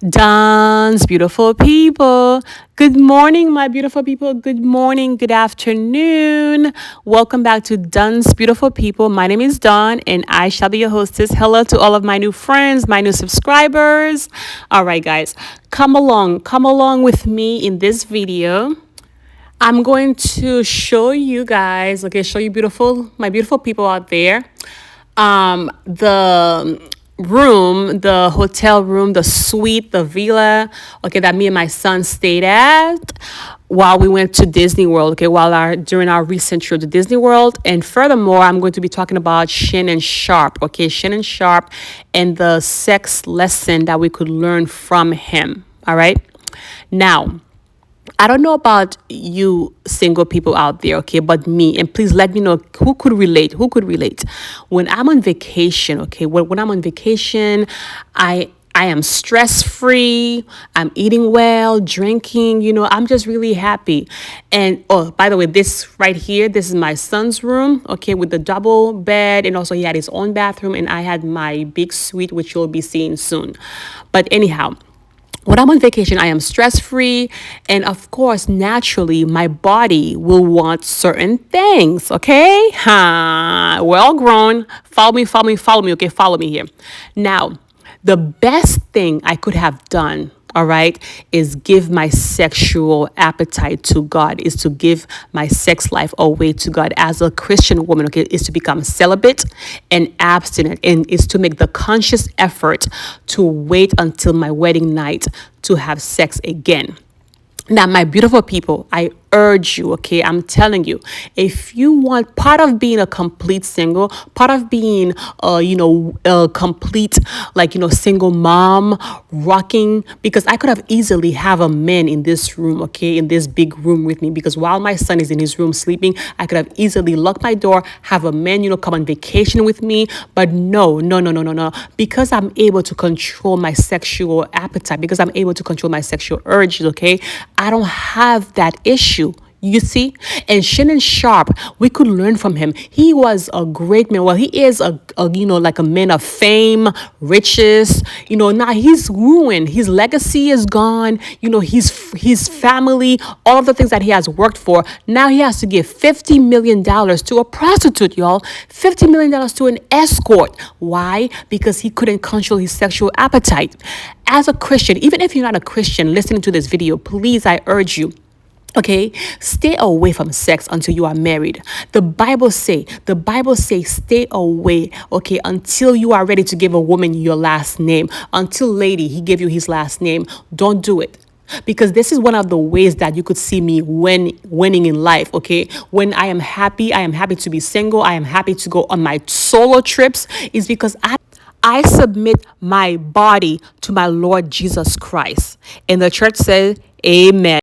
Duns, beautiful people. Good morning, my beautiful people. Good morning, good afternoon. Welcome back to Duns Beautiful People. My name is Dawn and I shall be your hostess. Hello to all of my new friends, my new subscribers. All right, guys, come along with me in this video. I'm going to show you guys, show you my beautiful people out there. The room, the hotel room, the suite, the villa, that me and my son stayed at while we went to Disney World, during our recent trip to Disney World. And furthermore, I'm going to be talking about Shannon Sharpe, Shannon Sharpe and the sex lesson that we could learn from him, all right? Now, I don't know about you single people out there, but me, and please let me know who could relate. When I'm on vacation, when I'm on vacation, I am stress-free, I'm eating well, drinking, I'm just really happy. And oh, by the way, this right here, this is my son's room, with the double bed, and also he had his own bathroom, and I had my big suite, which you'll be seeing soon. But anyhow, when I'm on vacation, I am stress-free. And of course, naturally, my body will want certain things, okay? Well grown. Follow me, follow me here. Now, the best thing I could have done, all right, is give my sexual appetite to God, is to give my sex life away to God as a Christian woman, is to become celibate and abstinent, and is to make the conscious effort to wait until my wedding night to have sex again. Now, my beautiful people, I urge you, I'm telling you, if you want part of being a complete single, part of being, a complete, single mom, rocking, because I could have easily have a man in this room, in this big room with me, because while my son is in his room sleeping, I could have easily locked my door, have a man, come on vacation with me. But no, because I'm able to control my sexual appetite, because I'm able to control my sexual urges, I don't have that issue. You see? And Shannon Sharpe, we could learn from him. He was a great man. Well, he is a man of fame, riches. Now he's ruined. His legacy is gone. His family, all of the things that he has worked for. Now he has to give $50 million to a prostitute, y'all. $50 million to an escort. Why? Because he couldn't control his sexual appetite. As a Christian, even if you're not a Christian listening to this video, please, I urge you, stay away from sex until you are married. The Bible say stay away, until you are ready to give a woman your last name. Until, lady, he gave you his last name. Don't do it. Because this is one of the ways that you could see me winning in life, When I am happy to be single, I am happy to go on my solo trips, is because I submit my body to my Lord Jesus Christ. And the church said, amen.